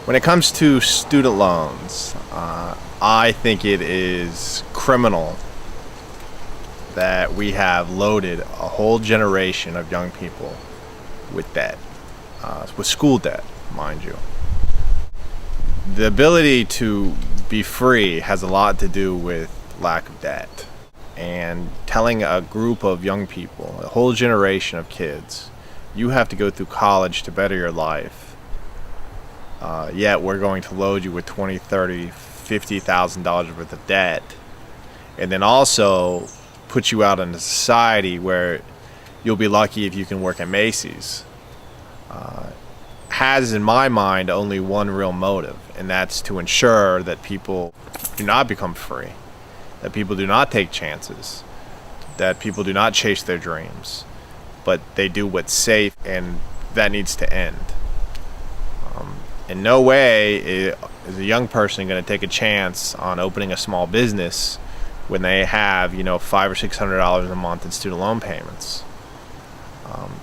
When it comes to student loans, I think it is criminal that we have loaded a whole generation of young people with debt, with school debt, mind you. The ability to be free has a lot to do with lack of debt. And telling a group of young people, a whole generation of kids, you have to go through college to better your life. Yet we're going to load you with $20,000, $30,000, $50,000 worth of debt, and then also put you out in a society where you'll be lucky if you can work at Macy's. Has, in my mind, only one real motive, and that's to ensure that people do not become free, that people do not take chances, that people do not chase their dreams, but they do what's safe, and that needs to end. In no way is a young person going to take a chance on opening a small business when they have, $500 or $600 a month in student loan payments.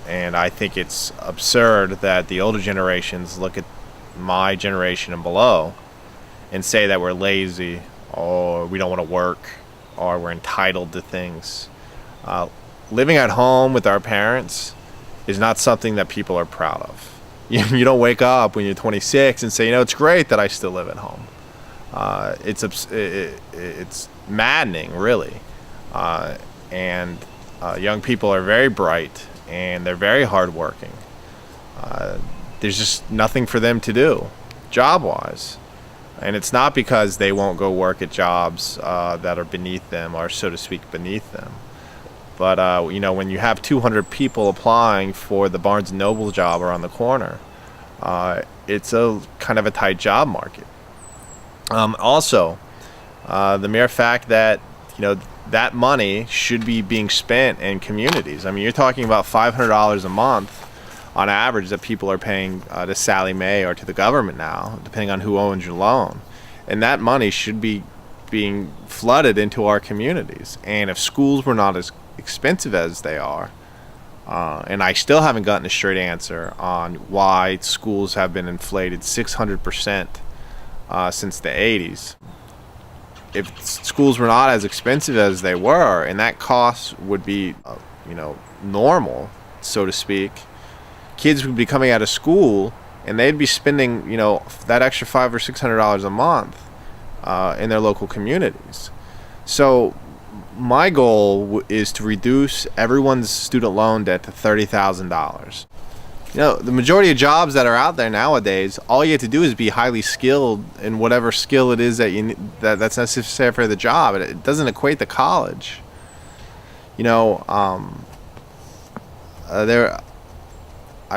And I think it's absurd that the older generations look at my generation and below and say that we're lazy, or we don't want to work, or we're entitled to things. Living at home with our parents is not something that people are proud of. You don't wake up when you're 26 and say, it's great that I still live at home. It's maddening, really. And young people are very bright, and they're very hardworking. There's just nothing for them to do, job-wise. And it's not because they won't go work at jobs that are beneath them, or so to speak, beneath them. But, when you have 200 people applying for the Barnes & Noble job around the corner, it's a kind of a tight job market. Also, the mere fact that, that money should be being spent in communities. I mean, you're talking about $500 a month on average that people are paying to Sally Mae or to the government now, depending on who owns your loan. And that money should be being flooded into our communities. And if schools were not as expensive as they are, and I still haven't gotten a straight answer on why schools have been inflated 600% since the 80s. If schools were not as expensive as they were, and that cost would be, normal, so to speak, kids would be coming out of school and they'd be spending, that extra $500 or $600 a month in their local communities. So my goal is to reduce everyone's student loan debt to $30,000. The majority of jobs that are out there nowadays, all you have to do is be highly skilled in whatever skill it is that that's necessary for the job. It doesn't equate to college. I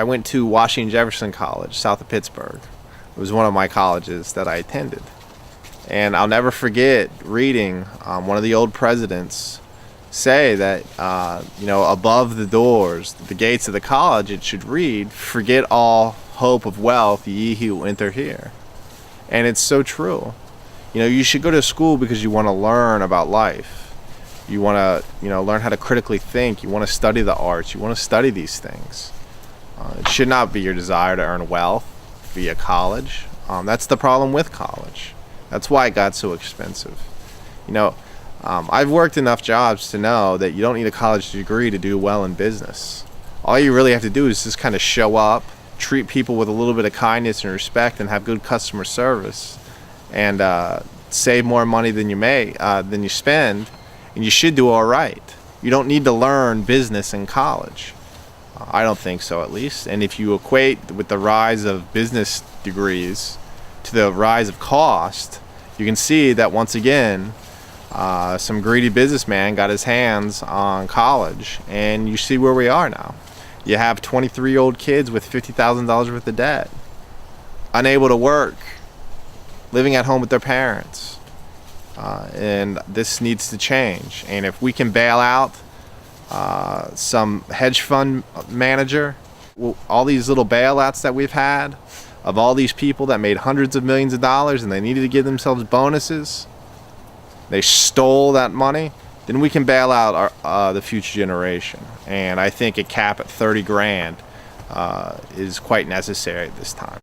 went to Washington Jefferson College, south of Pittsburgh. It was one of my colleges that I attended. And I'll never forget reading one of the old presidents say that, above the doors, the gates of the college, it should read, "Forget all hope of wealth, ye who enter here." And it's so true. You should go to school because you want to learn about life. You want to, learn how to critically think. You want to study the arts. You want to study these things. It should not be your desire to earn wealth via college. That's the problem with college. That's why it got so expensive. I've worked enough jobs to know that you don't need a college degree to do well in business. All you really have to do is just kind of show up, treat people with a little bit of kindness and respect, and have good customer service, and save more money than you spend, and you should do all right. You don't need to learn business in college. I don't think so, at least. And if you equate with the rise of business degrees to the rise of cost, you can see that once again, some greedy businessman got his hands on college, and you see where we are now. You have 23-year-old kids with $50,000 worth of debt, unable to work, living at home with their parents. And this needs to change. And if we can bail out some hedge fund manager, all these little bailouts that we've had of all these people that made hundreds of millions of dollars and they needed to give themselves bonuses, they stole that money, then we can bail out the future generation. And I think a cap at 30 grand is quite necessary at this time.